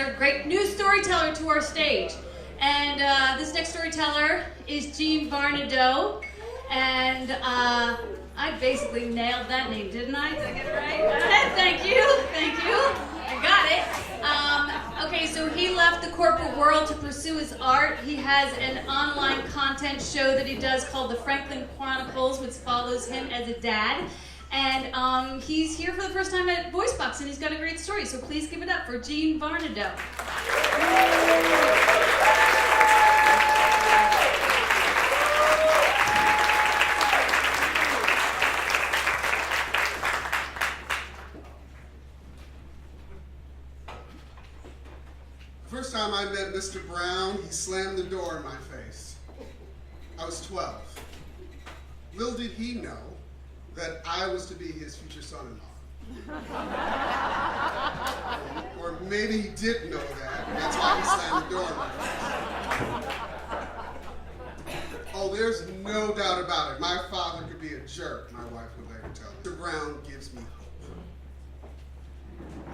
another great new storyteller to our stage. And this next storyteller is Varnedeaux. And I basically nailed that name, didn't I? Did I get it right? Thank you. I got it. Okay, so he left the corporate world to pursue his art. He has an online content show that he does called The Franklin Chronicles, which follows him as a dad. And he's here for the first time at VoiceBox, and he's got a great story. So please give it up for Varnedeaux. First time I met Mr. Brown, he slammed the door in my face. I was 12. Little did he know that I was to be his future son-in-law. Or maybe he did know that, and that's why he slammed the door in my face. Oh, there's no doubt about it. My father could be a jerk, my wife would later tell me. Mr. Brown gives me hope.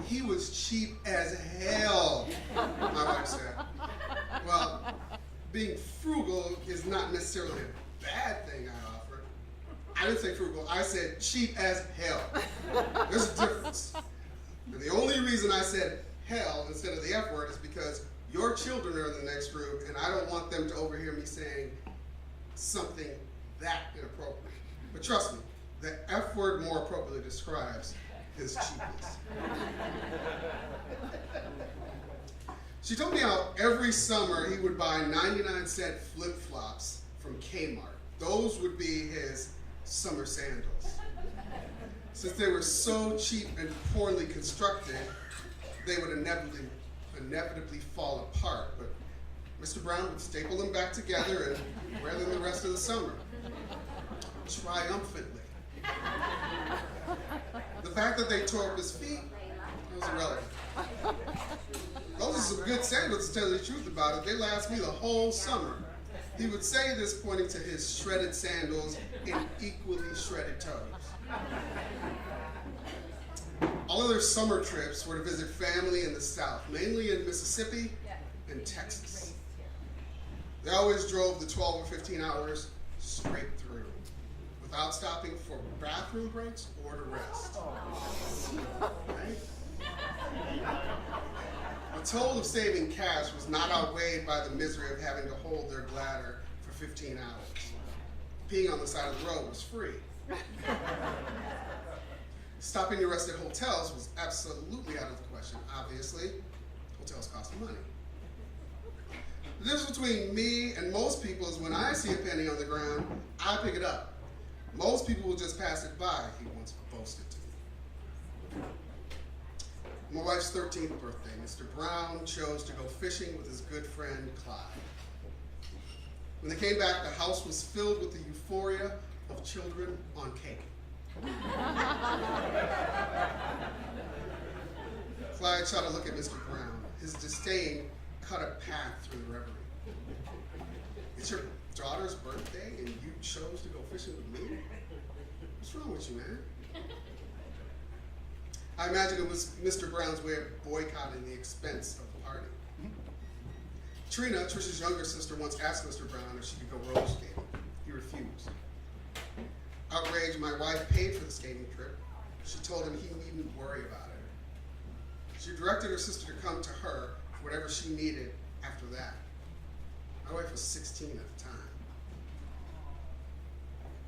He was cheap as hell, my wife said. Well, being frugal is not necessarily a bad thing, I offered. I didn't say frugal, I said cheap as hell. There's a difference. And the only reason I said hell instead of the F word is because your children are in the next group, and I don't want them to overhear me saying something that inappropriate. But trust me, the F word more appropriately describes his cheapness. She told me how every summer he would buy 99-cent flip-flops from Kmart. Those would be his summer sandals. Since they were so cheap and poorly constructed, they would inevitably fall apart. But Mr. Brown would staple them back together and wear them the rest of the summer, triumphantly. The fact that they tore up his feet was irrelevant. Those are some good sandals, to tell you the truth about it. They last me the whole summer. He would say this, pointing to his shredded sandals and equally shredded toes. All of their summer trips were to visit family in the South, mainly in Mississippi and Texas. They always drove the 12 or 15 hours straight through, without stopping for bathroom breaks or to rest. Right? The toll of saving cash was not outweighed by the misery of having to hold their bladder for 15 hours. Peeing on the side of the road was free. Stopping to rest at hotels was absolutely out of the question. Obviously, hotels cost money. The difference between me and most people is when I see a penny on the ground, I pick it up. Most people will just pass it by, he once boasted to me. My wife's 13th birthday, Mr. Brown chose to go fishing with his good friend, Clyde. When they came back, the house was filled with the euphoria of children on cake. Clyde shot a look at Mr. Brown. His disdain cut a path through the reverie. It's your daughter's birthday and you chose to go fishing with me? What's wrong with you, man? I imagine it was Mr. Brown's way of boycotting the expense of the party. Trina, Trisha's younger sister, once asked Mr. Brown if she could go roller skating. He refused. Outraged, my wife paid for the skating trip. She told him he needn't worry about it. She directed her sister to come to her for whatever she needed after that. My wife was 16 at the time.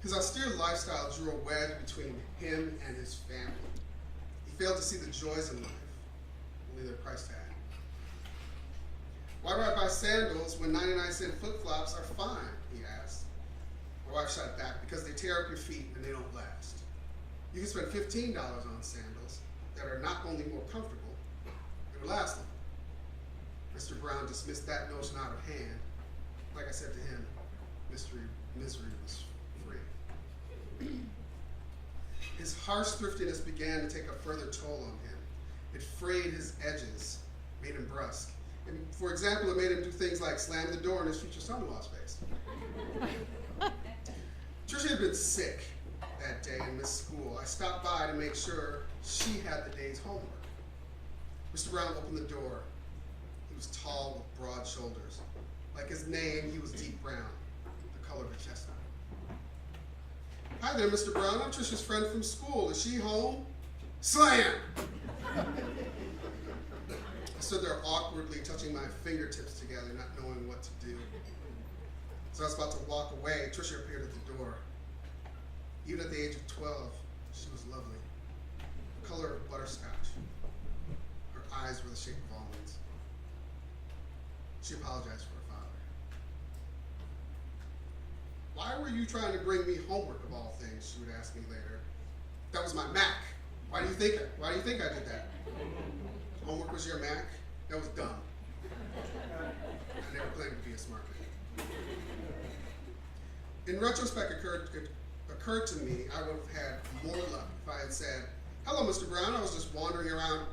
His austere lifestyle drew a wedge between him and his family. He failed to see the joys in life, only their price tag. Why do I buy sandals when 99-cent flip-flops are fine, he asked. My wife shot back, because they tear up your feet and they don't last. You can spend $15 on sandals that are not only more comfortable, they will last longer. Mr. Brown dismissed that notion out of hand. Like I said to him, misery was free. His harsh thriftiness began to take a further toll on him. It frayed his edges, made him brusque. And for example, it made him do things like slam the door in his future son-in-law's face. Tricia had been sick that day and missed school. I stopped by to make sure she had the day's homework. Mr. Brown opened the door. broad shoulders. Like his name, he was deep brown, the color of a chestnut. Hi there, Mr. Brown. I'm Trisha's friend from school. Is she home? Slam! I stood there awkwardly, touching my fingertips together, not knowing what to do. So I was about to walk away. Trisha appeared at the door. Even at the age of 12, she was lovely. The color of butterscotch. Her eyes were the shape of almonds. She apologized for her father. Why were you trying to bring me homework of all things? She would ask me later. That was my Mac. Why do you think I did that? Homework was your Mac? That was dumb. I never claimed to be a smart kid. In retrospect, it occurred to me I would have had more luck if I had said, "Hello, Mr. Brown. I was just wandering around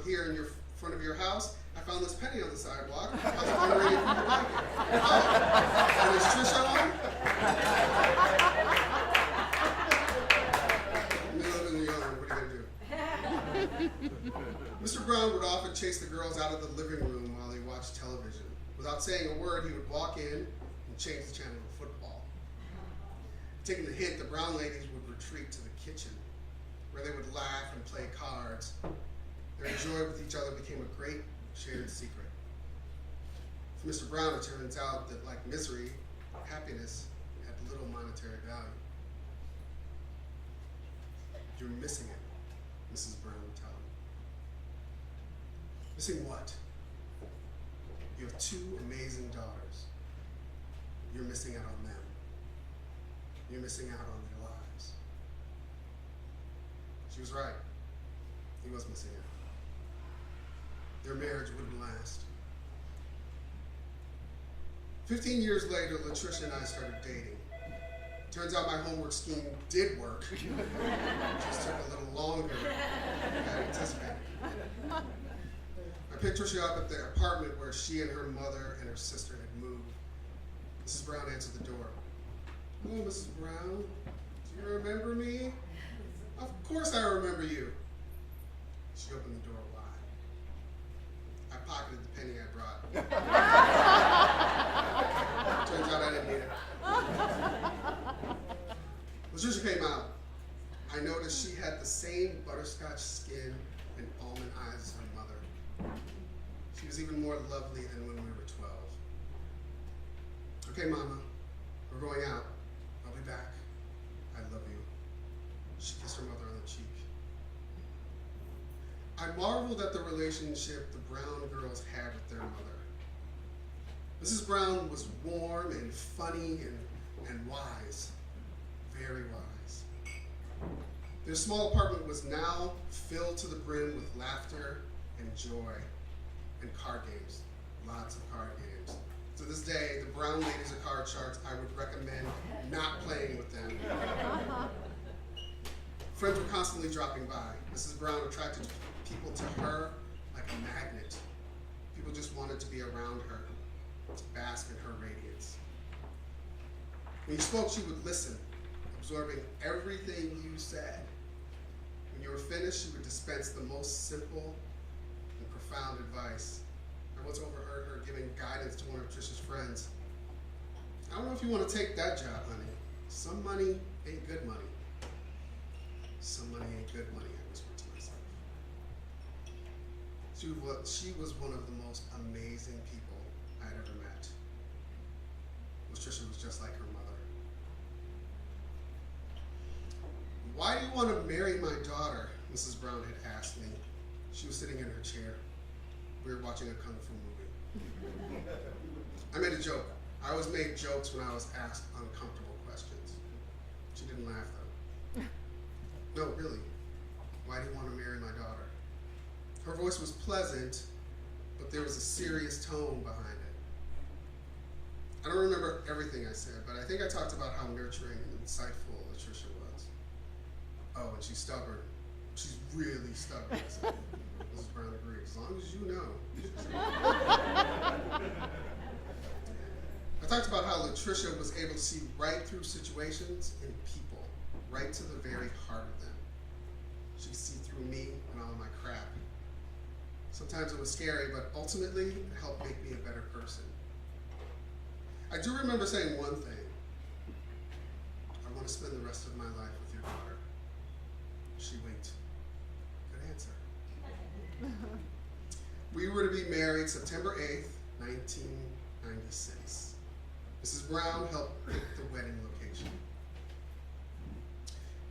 here in front of your house. I found this penny on the sidewalk. I was wondering if you would like it." Oh, and is Trisha on? We live in New York. What are you gonna do? Mr. Brown would often chase the girls out of the living room while they watched television. Without saying a word, he would walk in and change the channel to football. Taking the hint, the Brown ladies would retreat to the kitchen, where they would laugh and play cards. Their joy with each other became a great shared secret. For Mr. Brown, it turns out that, like misery, happiness had little monetary value. You're missing it, Mrs. Brown would tell him. Missing what? You have two amazing daughters. You're missing out on them. You're missing out on their lives. She was right. He was missing out. Their marriage wouldn't last. 15 years later, Latricia and I started dating. Turns out my homework scheme did work. It just took a little longer than I anticipated. I picked Trisha up at the apartment where she and her mother and her sister had moved. Mrs. Brown answered the door. "Hello, Mrs. Brown. Do you remember me?" "Of course I remember you." She opened the door wide. I pocketed the penny I brought. Turns out I didn't need it. Latricia came out. I noticed she had the same butterscotch skin and almond eyes as her mother. She was even more lovely than when we were 12. "Okay, Mama, we're going out. I'll be back. I love you." She kissed her mother on the cheek. I marveled at the relationship the Brown girls had with their mother. Mrs. Brown was warm and funny and wise, very wise. Their small apartment was now filled to the brim with laughter and joy and card games, lots of card games. To this day, the Brown ladies are card sharks. I would recommend not playing with them. Friends were constantly dropping by. Mrs. Brown attracted people to her like a magnet. People just wanted to be around her, to bask in her radiance. When you spoke, she would listen, absorbing everything you said. When you were finished, she would dispense the most simple and profound advice. I once overheard her giving guidance to one of Trisha's friends. "I don't know if you want to take that job, honey. Some money ain't good money." Some money ain't good money, I whispered to myself. She was one of the most amazing people I'd ever met. Trisha was just like her mother. "Why do you want to marry my daughter?" Mrs. Brown had asked me. She was sitting in her chair. We were watching a Kung Fu movie. I made a joke. I always made jokes when I was asked uncomfortable questions. She didn't laugh though. "No, really. Why do you want to marry my daughter?" Her voice was pleasant, but there was a serious tone behind it. I don't remember everything I said, but I think I talked about how nurturing and insightful Latricia was. "Oh, and she's stubborn. She's really stubborn." I said. Mrs. Brown agreed. "As long as you know." I talked about how Latricia was able to see right through situations and people, right to the very heart of them. She could see through me and all of my crap. Sometimes it was scary, but ultimately it helped make me a better person. I do remember saying one thing. I want to spend the rest of my life with your daughter. She winked. Good answer. We were to be married September 8th, 1996. Mrs. Brown helped pick the wedding location.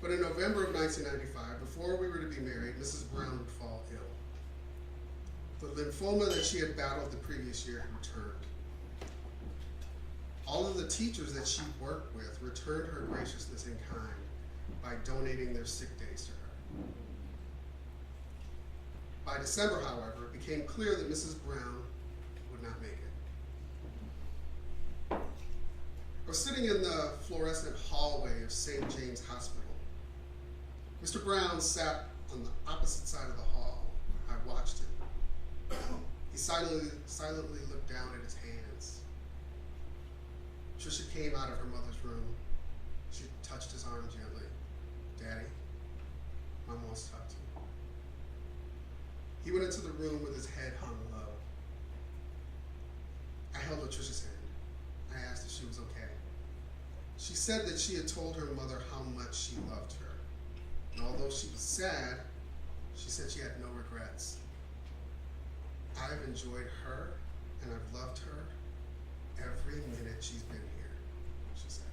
But in November of 1995, before we were to be married, Mrs. Brown would fall ill. The lymphoma that she had battled the previous year had returned. All of the teachers that she worked with returned her graciousness in kind by donating their sick days to her. By December, however, it became clear that Mrs. Brown would not make it. I was sitting in the fluorescent hallway of St. James Hospital. Mr. Brown sat on the opposite side of the hall. I watched him. He silently looked down at his hands. Trisha came out of her mother's room. She touched his arm gently. Daddy, Mom wants to talk to you. He went into the room with his head hung low. I held Trisha's hand. I asked if she was okay. She said that she had told her mother how much she loved her. And although she was sad, she said she had no regrets. I've enjoyed her and I've loved her every minute she's been here, she said.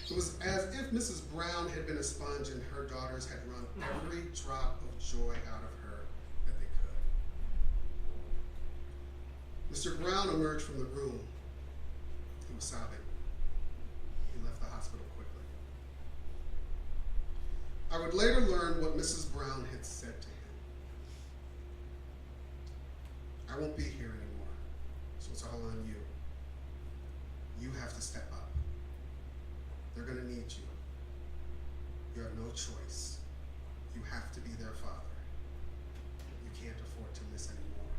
It was as if Mrs. Brown had been a sponge and her daughters had run every drop of joy out of her that they could. Mr. Brown emerged from the room. He was sobbing. He left the hospital quickly. I would later learn what Mrs. Brown had said to him. I won't be here anymore, so it's all on you. You have to step up. They're going to need you. You have no choice. You have to be their father. You can't afford to miss anymore.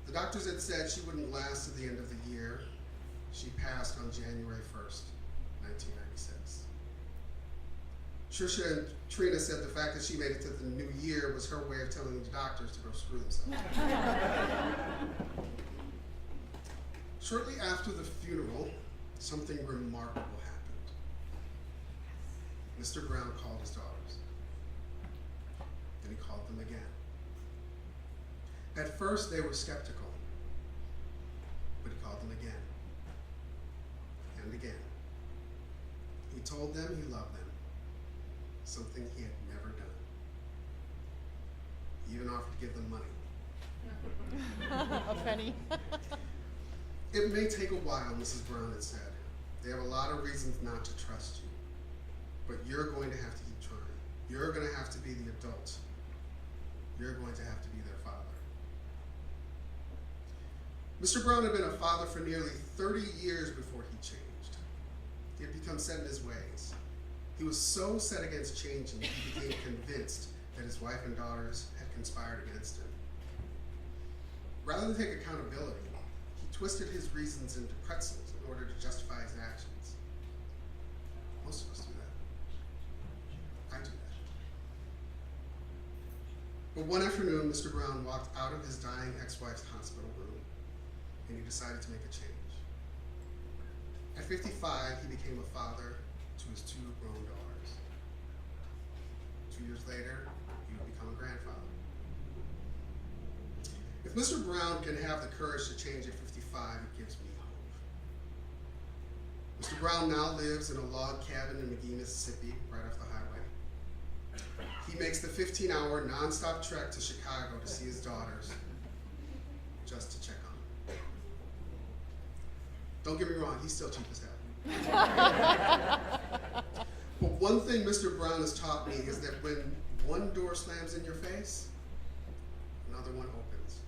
The doctors had said she wouldn't last to the end of the year. She passed on January 1st, 1996. Trisha and Trina said the fact that she made it to the new year was her way of telling the doctors to go screw themselves. Shortly after the funeral, something remarkable happened. Mr. Brown called his daughters. Then he called them again. At first, they were skeptical, but he called them again and again. He told them he loved them, something he had never done. He even offered to give them money. A penny. It may take a while, Mrs. Brown had said. They have a lot of reasons not to trust you, but you're going to have to keep trying. You're going to have to be the adult. You're going to have to be their father. Mr. Brown had been a father for nearly 30 years before he changed. He had become set in his ways. He was so set against changing, he became convinced that his wife and daughters had conspired against him. Rather than take accountability, he twisted his reasons into pretzels in order to justify his actions. Most of us do that. I do that. But one afternoon, Mr. Brown walked out of his dying ex-wife's hospital room, and he decided to make a change. At 55, he became a father to his 2 grown daughters. 2 years later, he would become a grandfather. If Mr. Brown can have the courage to change at 55, it gives me hope. Mr. Brown now lives in a log cabin in McGee, Mississippi, right off the highway. He makes the 15-hour nonstop trek to Chicago to see his daughters, just to check on them. Don't get me wrong, he's still cheap as hell. But one thing Mr. Brown has taught me is that when one door slams in your face, another one opens.